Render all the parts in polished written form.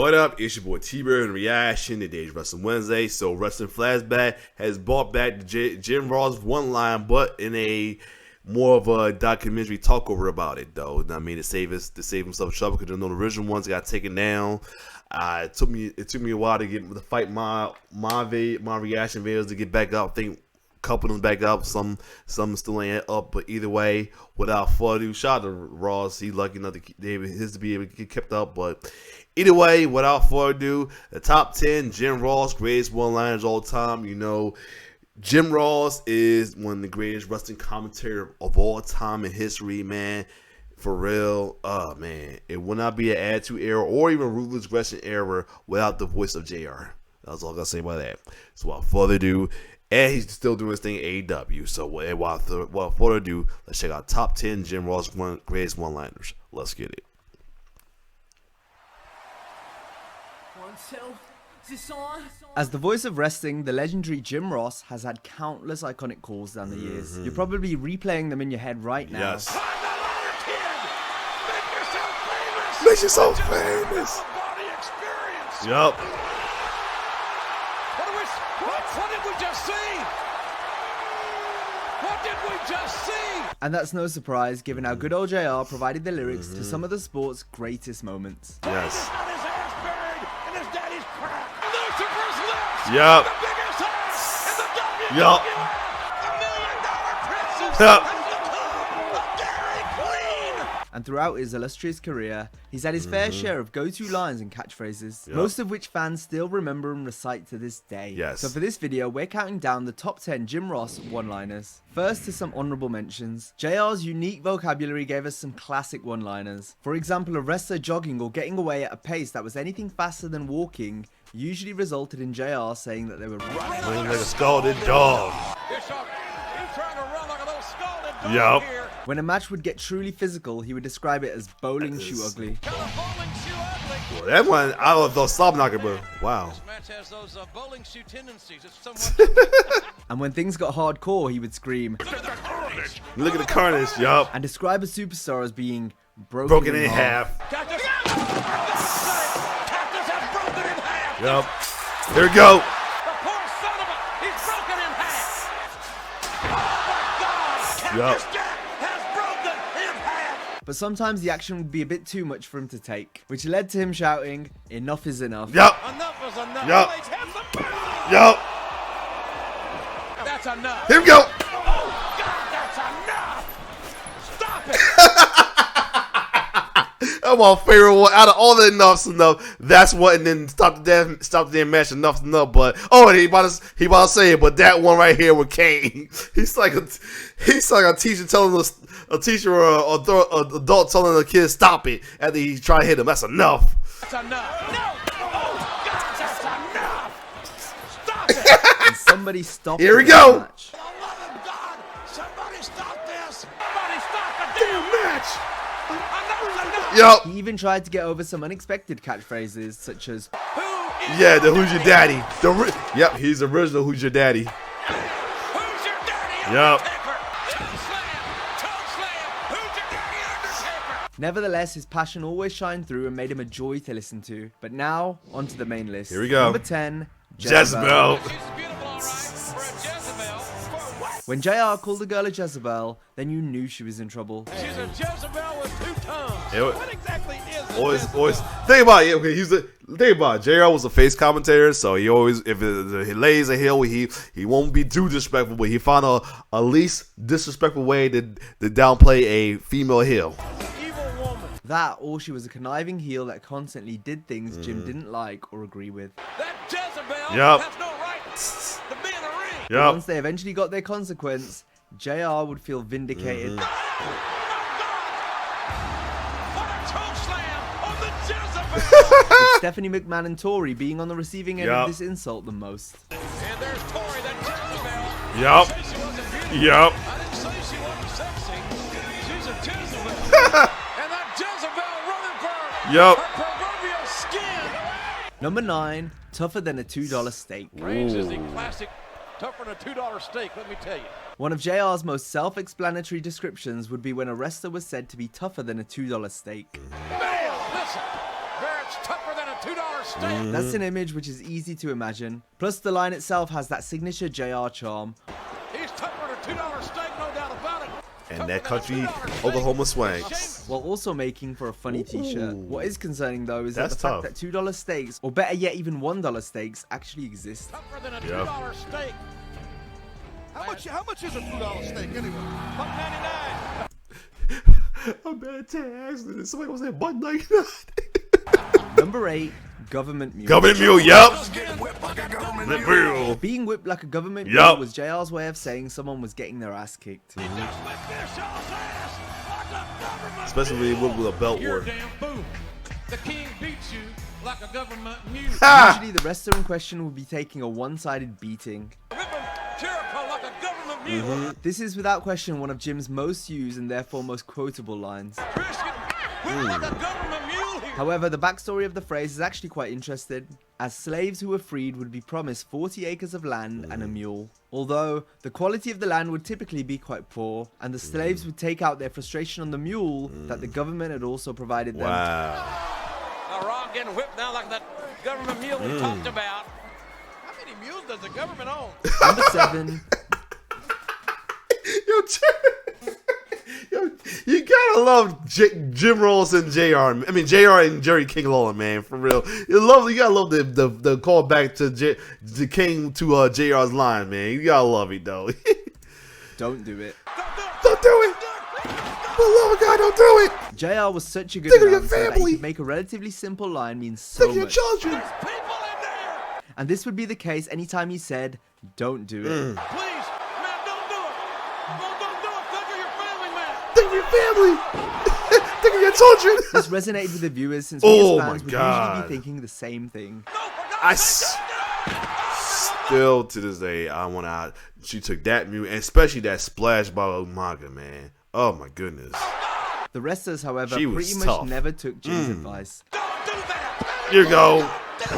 What up? It's your boy T-Bird and Reaction. Today's Wrestling Wednesday. So Wrestling Flashback has brought back Jim Ross one line, but in a more of a documentary talk over about it, though. I mean, to save himself trouble, because the original ones got taken down. It took me a while to fight my reaction videos to get back up. I think a couple of them back up. Some still ain't up, but either way, without further ado, shout out to Ross. He's lucky enough to be able to get kept up, but. Either way, without further ado, the top 10 Jim Ross greatest one-liners all time. You know, Jim Ross is one of the greatest wrestling commentators of all time in history, man. For real, man, it would not be an Attitude Era or even Ruthless Aggression Era without the voice of JR. That's all I gotta say about that. So without further ado, and he's still doing his thing at AEW. So without further ado, let's check out top 10 Jim Ross greatest one-liners. Let's get it. As the voice of wrestling, the legendary Jim Ross has had countless iconic calls down the years. You're probably replaying them in your head right now. Yes. Make yourself famous. Yup. What did we just see? What did we just see? And that's no surprise, given how good old JR provided the lyrics to some of the sport's greatest moments. Yes. Yup. Yup. And throughout his illustrious career, he's had his fair share of go-to lines and catchphrases, most of which fans still remember and recite to this day. Yes. So for this video, we're counting down the top 10 Jim Ross one-liners. First to some honorable mentions. JR's unique vocabulary gave us some classic one-liners. For example, a wrestler jogging or getting away at a pace that was anything faster than walking usually resulted in JR saying that they were running Like a scalded dog. Yup. When a match would get truly physical, he would describe it as bowling shoe ugly. Well, that one, I don't know, stop knocking, but wow. This match has those bowling shoe tendencies. It's somewhat. And when things got hardcore, he would scream, Look at the carnage, yup. and describe a superstar as being Broken in half. Cactus has broken in half. Yup. Here we go. The poor son of a, he's broken in half. Oh my God! Yup. Cactus Jack has broken in half. But sometimes the action would be a bit too much for him to take, which led to him shouting, "Enough is enough." Yup. Enough is enough. Yup. Let's have some fun. Yup. That's enough. Here we go. Oh God, that's enough. Stop it. That's my favorite one. Out of all the enough's enough, that's what. And then stop the damn match. Enough's enough. But he about to say it. But that one right here with Kane, he's like a teacher telling a teacher or an adult telling a kid stop it after he try to hit him. That's enough. That's enough. No. Oh God, that's enough. Stop it. And somebody stopped Here we the go. match. For the love of God, somebody stop this. Somebody stop the damn match. Enough's enough. Yup. He even tried to get over some unexpected catchphrases, such as, Who is Yeah, the Who's Your Daddy. Yep, he's original Who's Your Daddy. Who's your daddy? Yup. Undertaker. Toe slam. Who's your daddy? Undertaker. Nevertheless, his passion always shined through and made him a joy to listen to. But now, onto the main list. Here we go. Number 10, Jezebel. She's beautiful, all right. For a Jezebel. For what? When JR called a girl a Jezebel, then you knew she was in trouble. She's a Jezebel with two tongues. Yeah, What exactly is a Always, Jezebel? always. Think about it. Okay, think about it. JR was a face commentator, so he always, if he lays a hill, he won't be too disrespectful, but he found a least disrespectful way to downplay a female heel. Evil woman. That, or she was a conniving heel that constantly did things Jim didn't like or agree with. That Jezebel Yup. has no right to be in the ring. Yep. Once they eventually got their consequence, JR would feel vindicated. What a toe slam on the Jezebel. With Stephanie McMahon and Tori being on the receiving end Yup. of this insult the most. And there's Tori, that Jezebel. Yup. I didn't say she wasn't beautiful. Yup. I didn't say she wasn't sexy. She's a Jezebel. And that Jezebel running for Yup. her proverbial skin. Number 9, tougher than a $2 steak. Reigns is the classic tougher than a $2 steak, let me tell you. One of JR's most self-explanatory descriptions would be when a wrestler was said to be tougher than a $2 steak. Man, listen. Barrett's tougher than a $2 steak. That's an image which is easy to imagine. Plus, the line itself has that signature JR charm. He's tougher than a $2 steak, no doubt about it. And that country Oklahoma swanks. While also making for a funny t-shirt. What is concerning though is that That's the fact tough. that $2 steaks, or better yet even $1 steaks, actually exist. Tougher than a Yeah. $2 steak. How much is a $2 steak anyway? $1.99. A bad tax. Somebody was saying $1.99. Number 8, government mule. Government mule, yup. Being whipped like a government Yup. mule was JR's way of saying someone was getting their ass kicked. Just whip this y'all's ass like a government Especially when you with a belt You're war. a damn fool. The king beats you like a government mule. Usually the wrestler in question will be taking a one-sided beating. Whip him, Jericho, like a government mule. This is without question one of Jim's most used and therefore most quotable lines. Christian, whip like a government mule here. However, the backstory of the phrase is actually quite interesting, as slaves who were freed would be promised 40 acres of land and a mule. Although, the quality of the land would typically be quite poor, and the slaves would take out their frustration on the mule that the government had also provided them. Wow. Now, Ron getting whipped now like that government mule we talked about. How many mules does the government own? Number 7, Yo, you gotta love Jim Ross and JR. I mean JR and Jerry King Lawler, man, for real. You gotta love the call back to the King to JR's line, man. You gotta love it though. don't do it. Don't do it. For the love of God, don't do it. JR was such a good Think of your announcer that he family. could make a relatively simple line mean so Think of your much. children. People in there. And this would be the case anytime he said, don't do it. Please, man, don't do it. Don't do it. Think of your family, man. Think of your family. Think of your children. This resonated with the viewers since we Oh as my fans would God. usually be thinking the same thing. No, for God's I sake, still to this day, I want to. She took that mute, and especially that splash by Umaga, man. Oh my goodness. The wrestlers, however, She was pretty much tough. never took Jim's advice. don't do that. Here we go.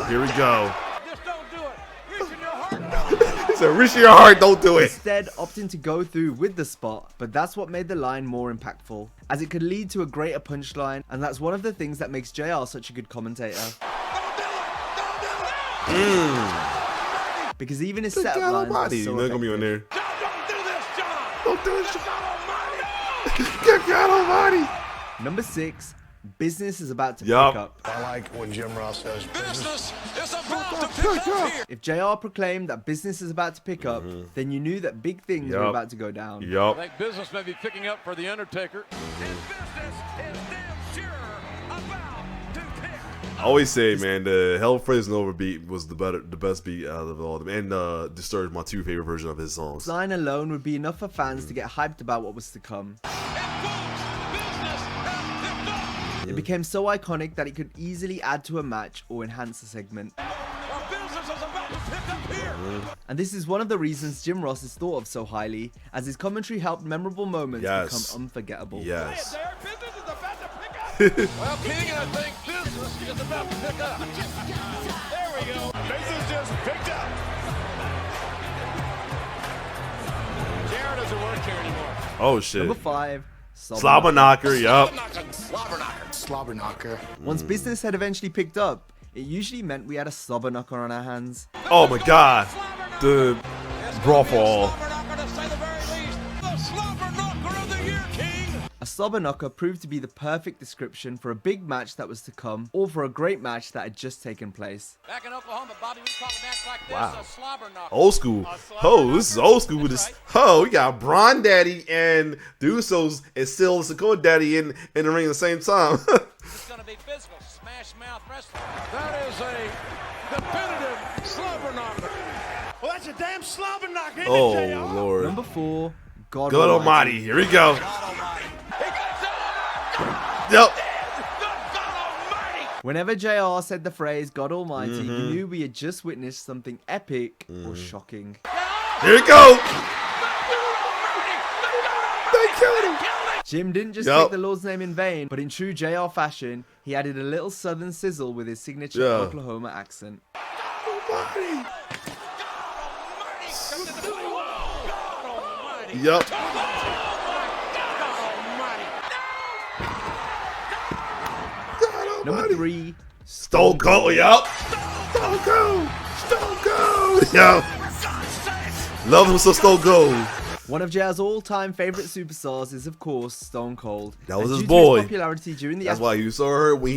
Here we go. Just don't do it. Reach in your heart. Don't do it. He said, "Reach your heart, don't do it." Instead, opting to go through with the spot, but that's what made the line more impactful, as it could lead to a greater punchline, and that's one of the things that makes JR such a good commentator. Don't do it. Don't do it. Because even his Good setup God lines Almighty, are so you're not gonna be on effective. there. Don't do this, John. Don't do this. God Almighty. Good God Almighty. Number 6, business is about to Yup. pick up. I like when Jim Ross says Business is about to pick up here. If JR proclaimed that business is about to pick up, then you knew that big things were Yup. about to go down. I Yup. think business may be picking up for The Undertaker. And business is damn sure about to pick I always say, man, the Hell Frozen Over beat was the best beat out of all of them, and Disturbed, my 2 favorite version of his songs. This line alone would be enough for fans to get hyped about what was to come. And folks, business has picked up. It became so iconic that it could easily add to a match or enhance a segment. Our business is about to pick up here. And this is one of the reasons Jim Ross is thought of so highly, as his commentary helped memorable moments Yes. become unforgettable. Yes. Their business is about to pick up. Well, King, I think business is about to pick up. There we go. Business just picked up. Jared doesn't work here anymore. Oh shit. Number 5, Slobber knocker. Yup. slobber knocker. Once business had eventually picked up, it usually meant we had a slobber knocker on our hands. Oh my God. The brawl for all. Slobber knocker, to say the very least. The slobber knocker of the year, King. A slobber knocker proved to be the perfect description for a big match that was to come, or for a great match that had just taken place. Back in Oklahoma, Bobby, we call a match like this Wow. a slobber knocker. Old school. Oh, this is old school with this. Oh, we got Braun Daddy and the Usos and still Sakura Daddy in the ring at the same time. It's going to be physical, smash mouth wrestling. That is a definitive slobber knocker. Well, that's a damn slobber knocker, isn't Oh it, JR? Lord. Number 4, God God Almighty. Here we go. God Almighty. He got Yep. God Almighty. Whenever JR said the phrase God Almighty, you knew we had just witnessed something epic or shocking. Here we go. They killed him. Jim didn't just Yup. take the Lord's name in vain, but in true JR fashion, he added a little southern sizzle with his signature Yeah. Oklahoma accent. Almighty. God Almighty. Yup. Number 3, Stone Cold, yup. Stone Cold. Stone Cold. Yup. Love him some Stone Cold. One of JR's all-time favorite superstars is, of course, Stone Cold. That was And his due to boy. Popularity during the That's why he was so hurt when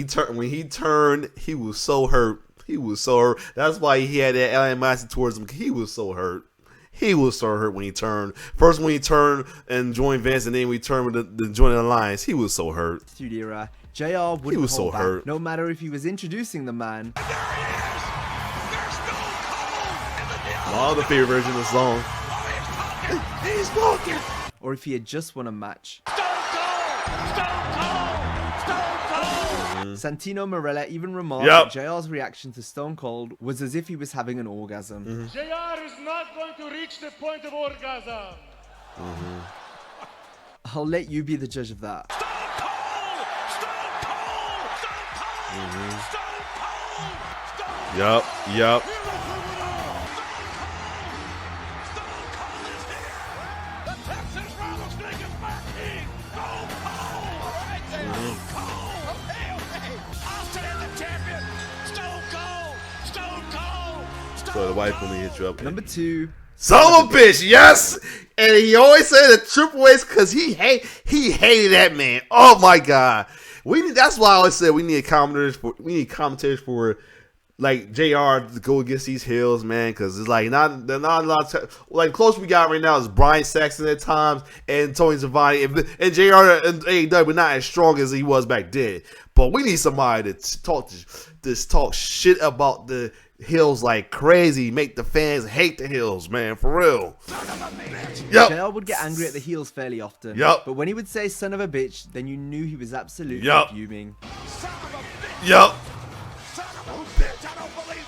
he turned. He was so hurt. He was so hurt. That's why he had that animosity towards him. He was so hurt. He was so hurt when he turned. First when he turned and joined Vince, and then we turned with the joining Alliance. He was so hurt. Attitude Era, JR wouldn't was so hold back, hurt. no matter if he was introducing the man All the favorite version of the song. He's walking. or if he had just won a match. Santino Marella even remarked Yep. that JR's reaction to Stone Cold was as if he was having an orgasm. JR is not going to reach the point of orgasm. I'll let you be the judge of that. Yup. Yup. So the wife only hit you up. Number 2, Son of a bitch, yes. And he always said the Triple H because he hated that man. Oh my god. That's why I always said we need commentators for like JR to go against these heels, man, because it's like they're not a lot of like close we got right now is Brian Saxton at times and Tony Schiavone and JR and AEW not as strong as he was back then. But we need somebody to talk shit about the heels like crazy, make the fans hate the heels, man, for real. Yep. JR would get angry at the heels fairly often. Yup. But when he would say son of a bitch, then you knew he was absolutely Yup. fuming. Yup.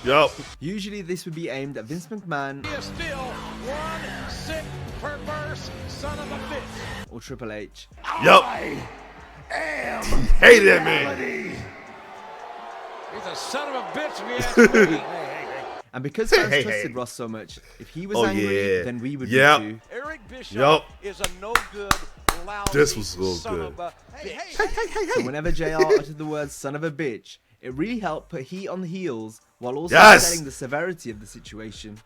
Yup. Usually this would be aimed at Vince McMahon He is still one sick, perverse son of a bitch. or Triple H. Yup. Hate that man. He's a son of a bitch if you ask me. And because fans Hey, trusted hey. Ross so much, if he was Oh, angry, yeah. then we would Yep. be too. Eric Bischoff Yup. is a no good, lousy This was so son good. of a bitch. So whenever JR uttered the word son of a bitch, it really helped put heat on the heels while also Yes. setting the severity of the situation.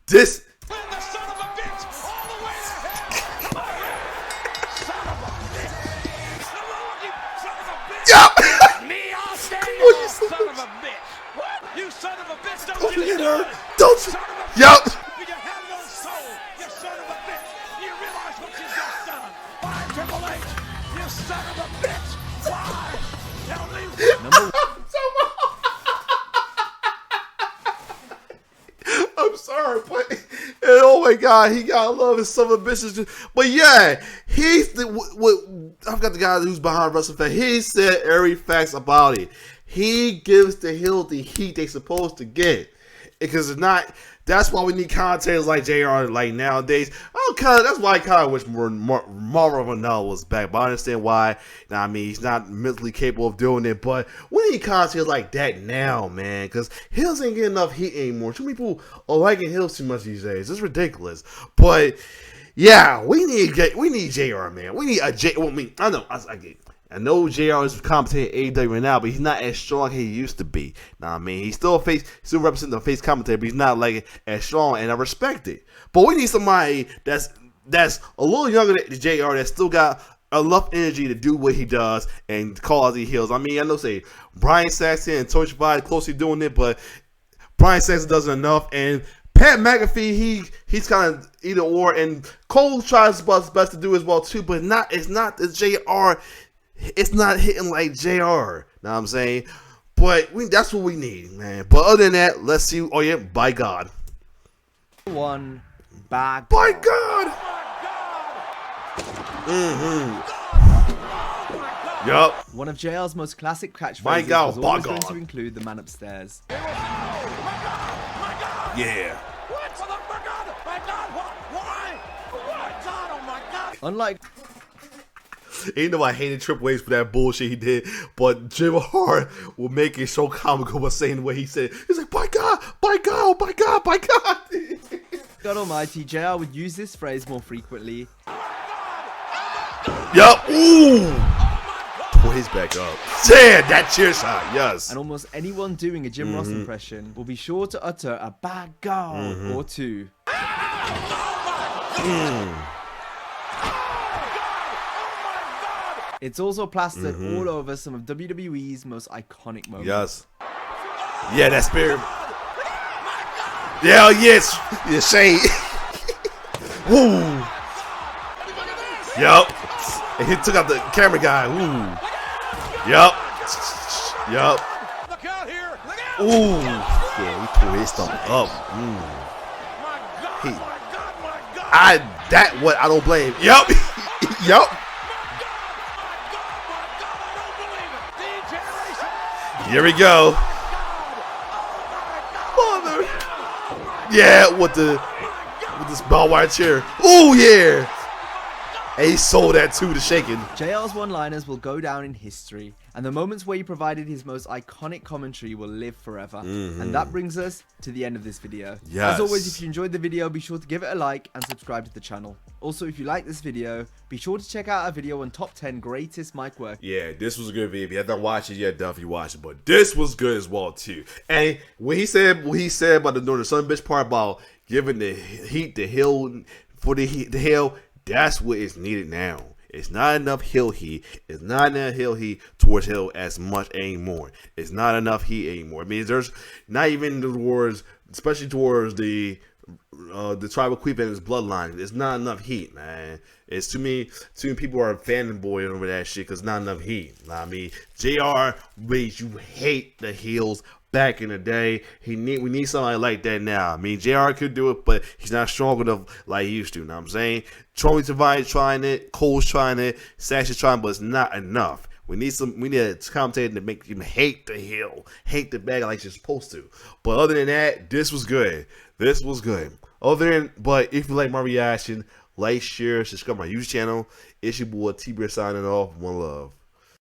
This. Win the son of a bitch all the way to hell. Come on. Son of a bitch. Come on, you son of a bitch. Yup. Me, I'll stand on, you you, son son of a bitch. What? You son of a bitch, don't Don't you hit do her. it. Don't you? Son of a bitch. Yup. You have no soul. You son of a bitch. You realize what you just done. Why, Triple H? You son of a bitch. Why? Tell me. I'm sorry, but oh my god, he gotta love his son of a bitches. But yeah, he's the I've got the guy who's behind WrestleFan. He said every facts about it. He gives the heel the heat they supposed to get because it's not. That's why we need commentators like JR like nowadays. That's why I kind of wish Mauro Ranallo was back. But I understand why. Now, I mean, he's not mentally capable of doing it. But we need commentators like that now, man. Because heels ain't getting enough heat anymore. Too many people are liking heels too much these days. It's ridiculous. But yeah, we need JR, man. We need a J. Well, I mean, I know JR is commentating AEW right now, but he's not as strong as he used to be. Now, I mean, he's still representing the face commentator, but he's not like as strong, and I respect it. But we need somebody that's a little younger than JR that still got enough energy to do what he does and call out the heels. I mean, I know say Brian Saxton and Tony Schiavone closely doing it, but Brian Saxton doesn't enough, and Pat McAfee, he's kind of either or, and Cole tries his best to do as well too, but it's not the JR. It's not hitting like JR. Know what I'm saying? But that's what we need, man. But other than that, let's see. Oh yeah, by God. One back. By God. Yup. One of JR's most classic catchphrases My God, was always by going God. to include the man upstairs. Yeah. What? My God! My God! What? Why? What? God! Oh my God! Unlike Even though I hated Triple H for that bullshit he did, but Jim Hart will make it so comical by saying the way he said. He's like, by God, by God, by God, by God. God Almighty, JR would use this phrase more frequently. Yup. Ooh. he's back up. Yeah, that chair shot, yes. And almost anyone doing a Jim Ross impression will be sure to utter a bad God or two. It's also plastered all over some of WWE's most iconic moments. Yes. Yeah, that spirit. Yeah, yes. Yeah, Shane. Woo. Yup. And he took out the camera guy. Woo. Yup. Yup. Look out here. Look out. Ooh. Yeah, he tore his stomach up. My God, He- my God, my God. That what I don't blame. Yup. Yup. Here we go. Mother. Yeah, with this barbed wire chair. Ooh, yeah. And he sold that too, the shaking. JR's one-liners will go down in history, and the moments where he provided his most iconic commentary will live forever. And that brings us to the end of this video. Yes. As always, if you enjoyed the video, be sure to give it a like and subscribe to the channel. Also, if you like this video, be sure to check out our video on top 10 greatest mic work. Yeah, this was a good video. If you have not watched it yet, definitely watch it. But this was good as well too. And when he said about the son bitch part about giving the heat the hill for the hill, that's what is needed now. It's not enough hill heat. It's not enough hill heat towards hill as much anymore. It's not enough heat anymore. I mean, there's not even towards, especially towards the tribal queen and his bloodline. It's not enough heat, man. It's too many people are fanboying over that shit because not enough heat. I mean, JR made you hate the heels back in the day. We need somebody like that now. I mean, JR could do it, but he's not strong enough like he used to. You know what I'm saying? Tony Devine's trying it, Cole's trying it, Sasha's trying, but it's not enough. We need a commentator to make him hate the heel, hate the bag like you're supposed to. But other than that, this was good. This was good. But if you like my reaction, like, share, subscribe to my YouTube channel. It's your boy T-Bear signing off. One love.